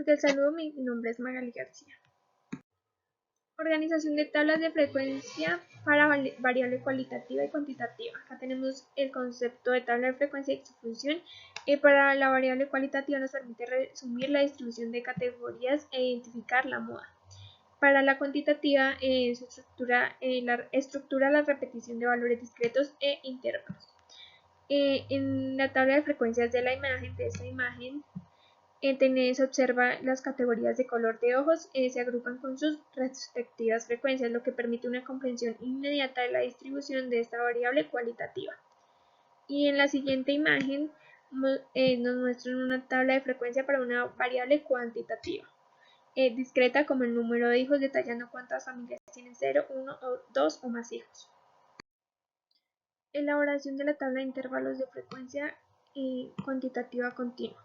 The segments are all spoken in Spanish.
Porque el saludo, mi nombre es Magali García. Organización de tablas de frecuencia para variable cualitativa y cuantitativa. Acá tenemos el concepto de tabla de frecuencia y su función. Para la variable cualitativa nos permite resumir la distribución de categorías e identificar la moda. Para la cuantitativa, su estructura la repetición de valores discretos e intervalos. En la tabla de frecuencias de esta imagen, se observa las categorías de color de ojos, se agrupan con sus respectivas frecuencias, lo que permite una comprensión inmediata de la distribución de esta variable cualitativa. Y en la siguiente imagen nos muestran una tabla de frecuencia para una variable cuantitativa, discreta como el número de hijos, detallando cuántas familias tienen 0, 1, 2 o más hijos. Elaboración de la tabla de intervalos de frecuencia cuantitativa continua.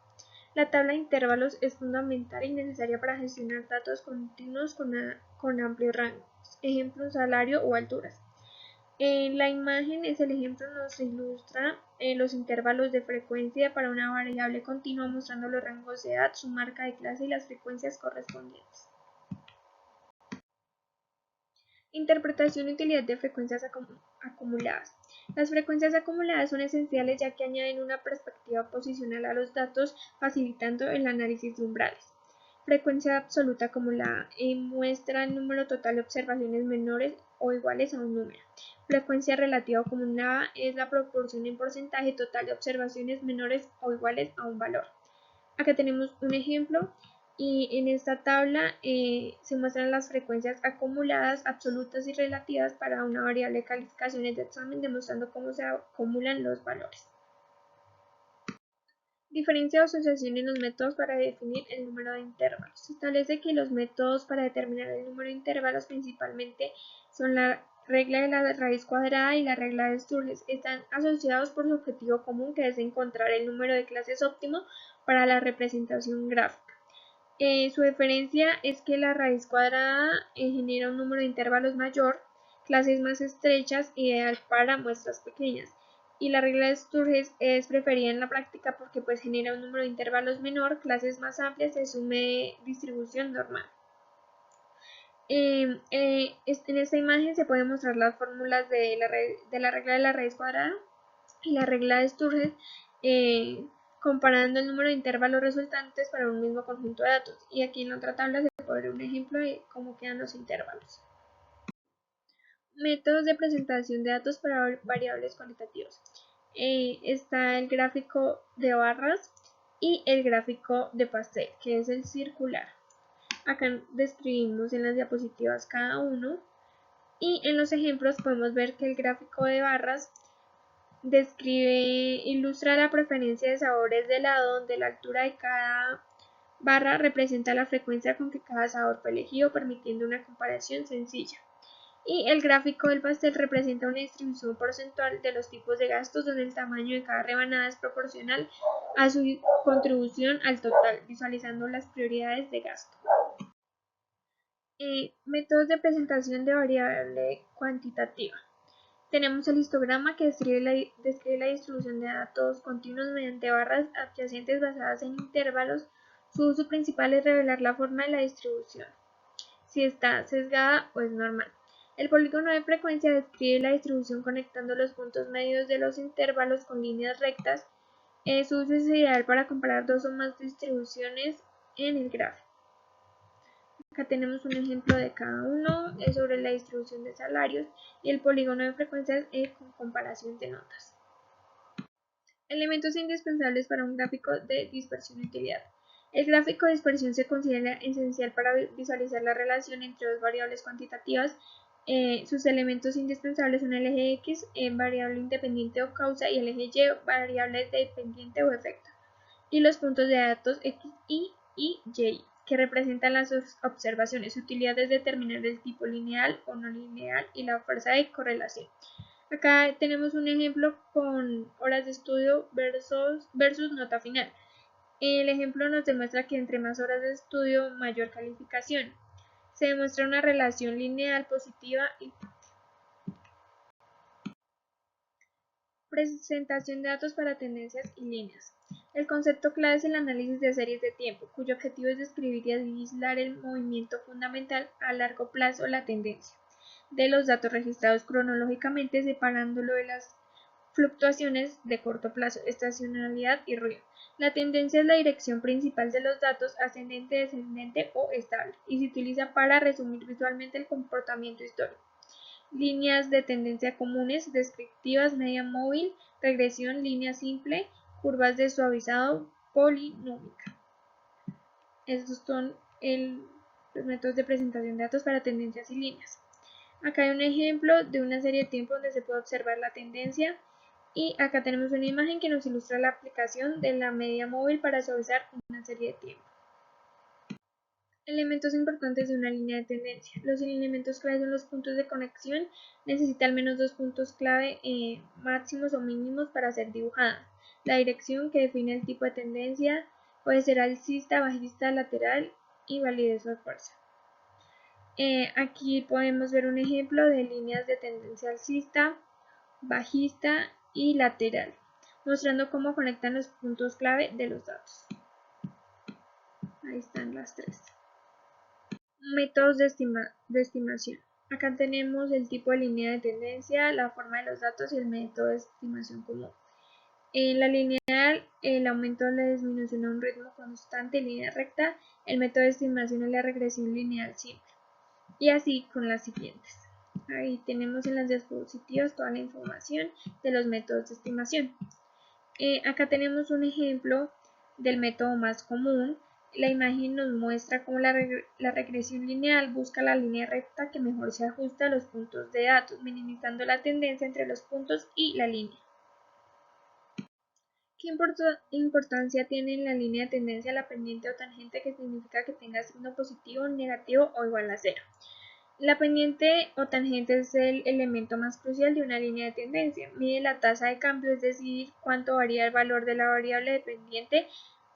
La tabla de intervalos es fundamental y necesaria para gestionar datos continuos con amplios rangos, ejemplo, salario o alturas. La imagen es el ejemplo, nos ilustra los intervalos de frecuencia para una variable continua, mostrando los rangos de edad, su marca de clase y las frecuencias correspondientes. Interpretación y utilidad de frecuencias acumuladas. Las frecuencias acumuladas son esenciales ya que añaden una perspectiva posicional a los datos, facilitando el análisis de umbrales. Frecuencia absoluta como la muestra el número total de observaciones menores o iguales a un número. Frecuencia relativa como la es la proporción en porcentaje total de observaciones menores o iguales a un valor. Acá tenemos un ejemplo. Y en esta tabla se muestran las frecuencias acumuladas, absolutas y relativas para una variable de calificaciones de examen, demostrando cómo se acumulan los valores. Diferencia o asociación en los métodos para definir el número de intervalos. Se establece que los métodos para determinar el número de intervalos principalmente son la regla de la raíz cuadrada y la regla de Sturges. Están asociados por su objetivo común, que es encontrar el número de clases óptimo para la representación gráfica. Su diferencia es que la raíz cuadrada genera un número de intervalos mayor, clases más estrechas, ideal para muestras pequeñas. Y la regla de Sturges es preferida en la práctica porque genera un número de intervalos menor, clases más amplias, se asume distribución normal. En esta imagen se pueden mostrar las fórmulas de la regla de la raíz cuadrada y la regla de Sturges, comparando el número de intervalos resultantes para un mismo conjunto de datos. Y aquí en la otra tabla se puede ver un ejemplo de cómo quedan los intervalos. Métodos de presentación de datos para variables cualitativas. Está el gráfico de barras y el gráfico de pastel, que es el circular. Acá describimos en las diapositivas cada uno, y en los ejemplos podemos ver que el gráfico de barras ilustra la preferencia de sabores de helado, donde la altura de cada barra representa la frecuencia con que cada sabor fue elegido, permitiendo una comparación sencilla. Y el gráfico del pastel representa una distribución porcentual de los tipos de gastos, donde el tamaño de cada rebanada es proporcional a su contribución al total, visualizando las prioridades de gasto. Métodos de presentación de variable cuantitativa. Tenemos el histograma, que describe la distribución de datos continuos mediante barras adyacentes basadas en intervalos. Su uso principal es revelar la forma de la distribución, si está sesgada o es normal. El polígono de frecuencia describe la distribución conectando los puntos medios de los intervalos con líneas rectas. Su uso es ideal para comparar dos o más distribuciones en el gráfico. Acá tenemos un ejemplo de cada uno, es sobre la distribución de salarios, y el polígono de frecuencias con comparación de notas. Elementos indispensables para un gráfico de dispersión y utilidad. El gráfico de dispersión se considera esencial para visualizar la relación entre dos variables cuantitativas. Sus elementos indispensables son el eje X, variable independiente o causa, y el eje Y, variable dependiente o efecto, y los puntos de datos X, Y y Y, que representan las observaciones. Su utilidad es determinar el tipo lineal o no lineal y la fuerza de correlación. Acá tenemos un ejemplo con horas de estudio versus nota final. El ejemplo nos demuestra que entre más horas de estudio, mayor calificación. Se demuestra una relación lineal positiva. Y presentación de datos para tendencias y líneas. El concepto clave es el análisis de series de tiempo, cuyo objetivo es describir y aislar el movimiento fundamental a largo plazo, la tendencia, de los datos registrados cronológicamente, separándolo de las fluctuaciones de corto plazo, estacionalidad y ruido. La tendencia es la dirección principal de los datos, ascendente, descendente o estable, y se utiliza para resumir visualmente el comportamiento histórico. Líneas de tendencia comunes, descriptivas, media móvil, regresión, línea simple, curvas de suavizado, polinómica. Estos son los métodos de presentación de datos para tendencias y líneas. Acá hay un ejemplo de una serie de tiempo donde se puede observar la tendencia, y acá tenemos una imagen que nos ilustra la aplicación de la media móvil para suavizar una serie de tiempo. Elementos importantes de una línea de tendencia. Los elementos clave son los puntos de conexión. Necesita al menos 2 puntos clave máximos o mínimos para ser dibujada. La dirección, que define el tipo de tendencia, puede ser alcista, bajista, lateral, y validez o fuerza. Aquí podemos ver un ejemplo de líneas de tendencia alcista, bajista y lateral, mostrando cómo conectan los puntos clave de los datos. Ahí están las tres. Métodos de estimación. Acá tenemos el tipo de línea de tendencia, la forma de los datos y el método de estimación común. En la lineal, el aumento o la disminución a un ritmo constante en línea recta. El método de estimación es la regresión lineal simple. Y así con las siguientes. Ahí tenemos en las diapositivas toda la información de los métodos de estimación. Acá tenemos un ejemplo del método más común. La imagen nos muestra cómo la regresión lineal busca la línea recta que mejor se ajusta a los puntos de datos, minimizando la tendencia entre los puntos y la línea. ¿Qué importancia tiene en la línea de tendencia la pendiente o tangente, que significa que tenga signo positivo, negativo o igual a 0? La pendiente o tangente es el elemento más crucial de una línea de tendencia. Mide la tasa de cambio, es decir, cuánto varía el valor de la variable dependiente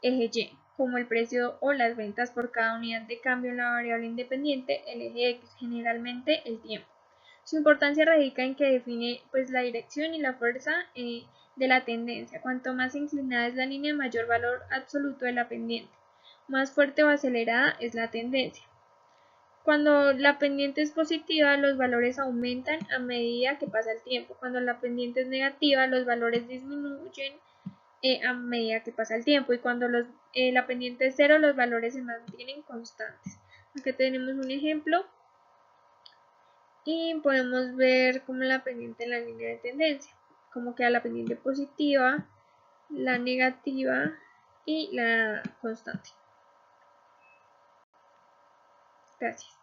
eje Y, como el precio o las ventas por cada unidad de cambio en la variable independiente, el eje X, generalmente el tiempo. Su importancia radica en que define la dirección y la fuerza de la tendencia. Cuanto más inclinada es la línea, mayor valor absoluto de la pendiente. Más fuerte o acelerada es la tendencia. Cuando la pendiente es positiva, los valores aumentan a medida que pasa el tiempo. Cuando la pendiente es negativa, los valores disminuyen a medida que pasa el tiempo. Y cuando la pendiente es 0, los valores se mantienen constantes. Aquí tenemos un ejemplo y podemos ver cómo la pendiente en la línea de tendencia, cómo queda la pendiente positiva, la negativa y la constante. Gracias.